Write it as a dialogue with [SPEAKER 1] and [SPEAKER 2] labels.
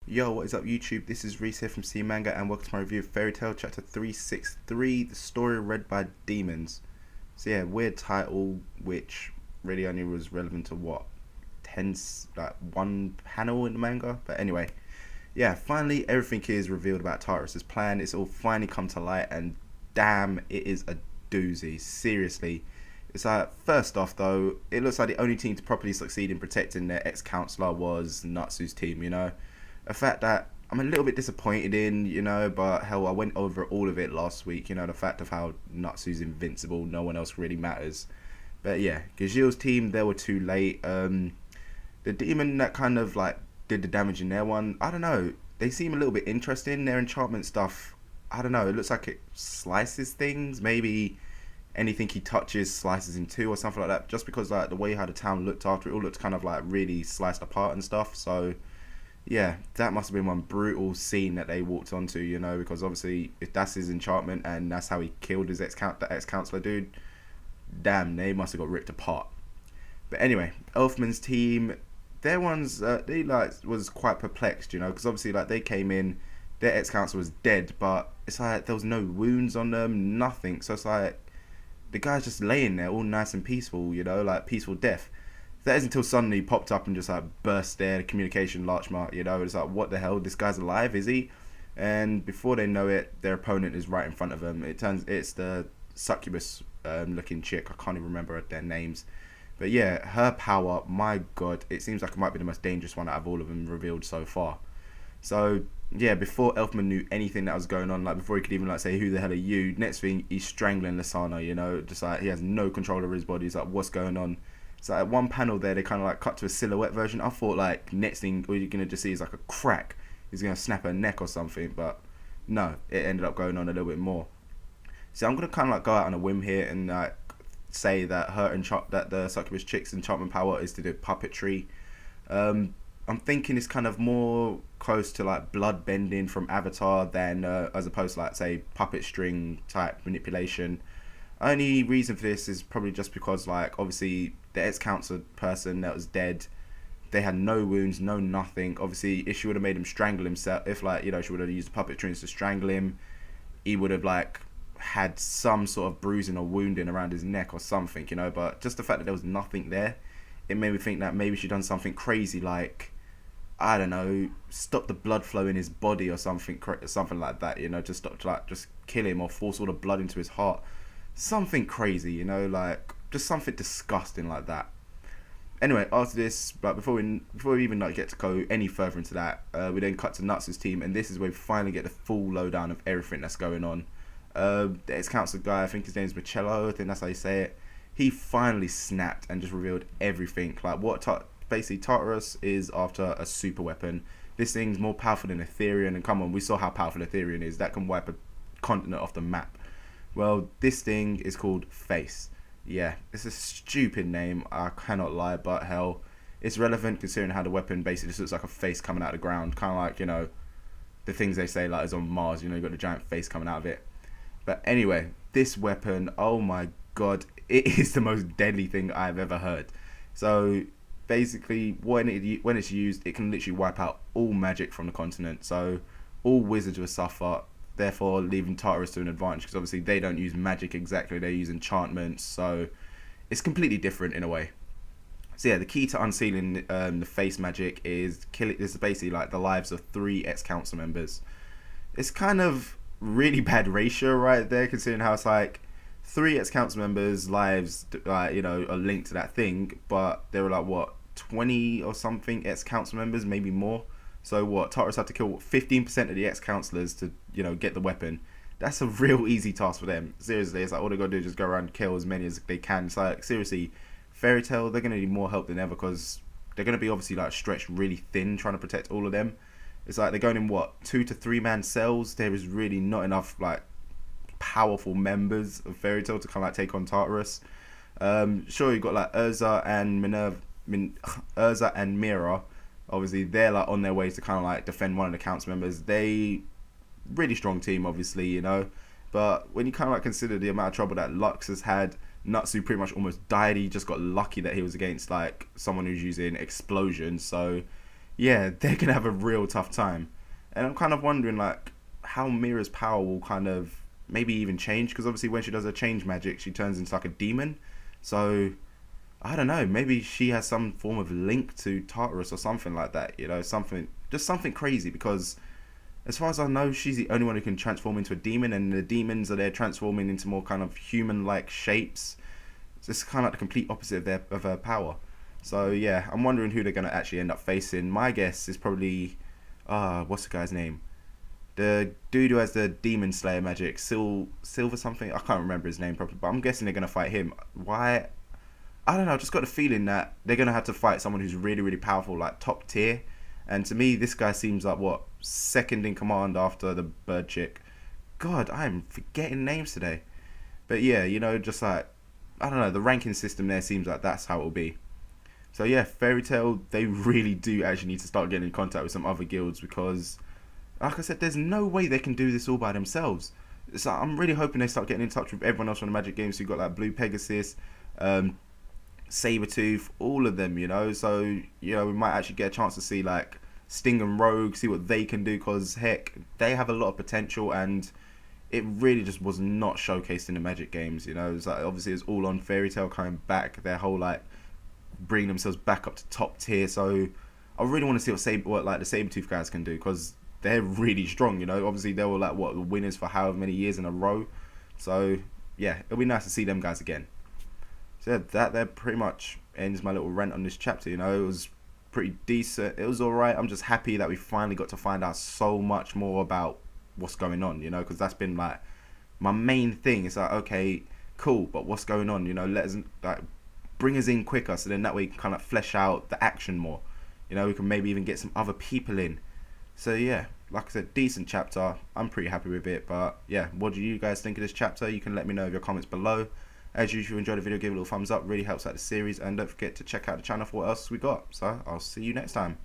[SPEAKER 1] Yo, what is up YouTube? This is Reese here from C Manga and welcome to my review of Fairy Tail Chapter 363, the story read by demons. So yeah, weird title which really only was relevant to what, 10, like one panel in the manga? But anyway, yeah, finally everything is revealed about Tartarus's plan. It's all finally come to light and damn, it is a doozy. Seriously. It's like, first off though, it looks like the only team to properly succeed in protecting their ex-counselor was Natsu's team, you know? A fact that I'm a little bit disappointed in, you know, but hell, I went over all of it last week, you know, the fact of how Natsu's invincible, no one else really matters. But yeah, Gajil's team, they were too late. The demon that kind of like did the damage in their one, I don't know, they seem a little bit interesting. Their enchantment stuff, I don't know, it looks like it slices things, maybe anything he touches slices in two or something like that, just because like the way how the town looked after it all looked kind of like really sliced apart and stuff. So yeah, that must have been one brutal scene that they walked onto, you know, because obviously if that's his enchantment and that's how he killed his ex-counselor dude, damn, they must have got ripped apart. But anyway, Elfman's team, their ones, they like was quite perplexed, you know, because obviously like they came in, their ex-counselor was dead, but it's like there was no wounds on them, nothing. So it's like the guy's just laying there all nice and peaceful, you know, like peaceful death. That is until suddenly he popped up and just like burst their communication large mark, you know. It's like, what the hell, this guy's alive, is he? And before they know it, their opponent is right in front of them. It's the succubus looking chick. I can't even remember their names, but yeah, her power, my god, it seems like it might be the most dangerous one out of all of them revealed so far. So yeah, before Elfman knew anything that was going on, like before he could even like say, who the hell are you, next thing he's strangling Lasana, you know, just like he has no control over his body. He's like, what's going on? So at one panel there, they kind of like cut to a silhouette version. I thought like next thing all you're gonna just see is like a crack. He's gonna snap her neck or something, but no, it ended up going on a little bit more. So I'm gonna kind of like go out on a whim here and like say that that the succubus chick's enchantment power is to do puppetry. I'm thinking it's kind of more close to like blood bending from Avatar than as opposed to like say puppet string type manipulation. Only reason for this is probably just because like obviously the ex-counselor person that was dead, they had no wounds, no nothing. Obviously if she would have made him strangle himself, if like, you know, she would have used the puppet strings to strangle him, he would have like had some sort of bruising or wounding around his neck or something, you know. But just the fact that there was nothing there, it made me think that maybe she done something crazy like, I don't know, stop the blood flow in his body or something like that, you know, just stop to like just kill him or force all the blood into his heart. Something crazy, you know, like just something disgusting like that. Anyway, after this, but before we even like get to go any further into that, we then cut to Natsu's team, and this is where we finally get the full lowdown of everything that's going on. The ex-counselor guy, I think his name's Michello, I think that's how you say it. He finally snapped and just revealed everything. Like basically Tartarus is after a super weapon. This thing's more powerful than Ethereum, and come on, we saw how powerful Ethereum is. That can wipe a continent off the map. Well, this thing is called Face. Yeah, it's a stupid name, I cannot lie, but hell, it's relevant considering how the weapon basically just looks like a face coming out of the ground. Kind of like, you know, the things they say like is on Mars, you know, you got the giant face coming out of it. But anyway, this weapon, oh my god, it is the most deadly thing I've ever heard. So basically, when it's used, it can literally wipe out all magic from the continent. So all wizards will suffer, therefore leaving Tartarus to an advantage, because obviously they don't use magic exactly, they use enchantments, so it's completely different in a way. So yeah, the key to unsealing the face magic is basically like the lives of 3 ex-council members. It's kind of really bad ratio right there, considering how it's like 3 ex-council members' lives, you know, are linked to that thing, but there were like what, 20 or something ex-council members, maybe more. So what, Tartarus had to kill 15% of the ex-counselors to, you know, get the weapon. That's a real easy task for them. Seriously, it's like all they gotta do is just go around and kill as many as they can. It's like, seriously, Fairy Tail, they're gonna need more help than ever, because they're gonna be obviously like stretched really thin trying to protect all of them. It's like they're going in what, 2 to 3 man cells. There is really not enough like powerful members of Fairy Tail to kind of like take on Tartarus. Sure, you've got like Urza and Mira. Obviously they're like on their ways to kind of like defend one of the council members. They really strong team, obviously, you know, but when you kind of like consider the amount of trouble that Lux has had, Natsu pretty much almost died. He just got lucky that he was against like someone who's using explosions. So yeah, they're gonna have a real tough time. And I'm kind of wondering like how Mira's power will kind of maybe even change, because obviously when she does her change magic, she turns into like a demon. So I don't know, maybe she has some form of link to Tartarus or something like that. You know, something just something crazy, because as far as I know, she's the only one who can transform into a demon, and the demons are there transforming into more kind of human-like shapes. So it's kind of like the complete opposite of her power. So yeah, I'm wondering who they're gonna actually end up facing. My guess is probably, what's the guy's name? The dude who has the demon slayer magic, Silver something. I can't remember his name properly, but I'm guessing they're gonna fight him. Why? I don't know. I just got the feeling that they're gonna have to fight someone who's really, really powerful, like top tier. And to me, this guy seems like what, second in command after the bird chick. God, I'm forgetting names today. But yeah, you know, just like I don't know, the ranking system there seems like that's how it will be. So yeah, Fairy Tail, they really do actually need to start getting in contact with some other guilds, because like I said, there's no way they can do this all by themselves. So I'm really hoping they start getting in touch with everyone else from the Magic games who got like Blue Pegasus, um, Sabretooth, all of them, you know. So, you know, we might actually get a chance to see like Sting and Rogue, see what they can do, because heck, they have a lot of potential, and it really just was not showcased in the Magic games, you know. It's like obviously it's all on Fairy Tail coming back, their whole like bringing themselves back up to top tier. So I really want to see what like the Sabretooth guys can do, because they're really strong, you know. Obviously they were like what, the winners for however many years in a row. So yeah, it'll be nice to see them guys again. So yeah, that pretty much ends my little rant on this chapter. You know, it was pretty decent. It was alright. I'm just happy that we finally got to find out so much more about what's going on, you know, because that's been like my main thing. It's like, okay, cool, but what's going on? You know, let us like bring us in quicker, so then that way we can kind of flesh out the action more. You know, we can maybe even get some other people in. So yeah, like I said, decent chapter. I'm pretty happy with it. But yeah, what do you guys think of this chapter? You can let me know in your comments below. As usual, if you enjoyed the video, give it a little thumbs up. Really helps out the series. And don't forget to check out the channel for what else we got. So I'll see you next time.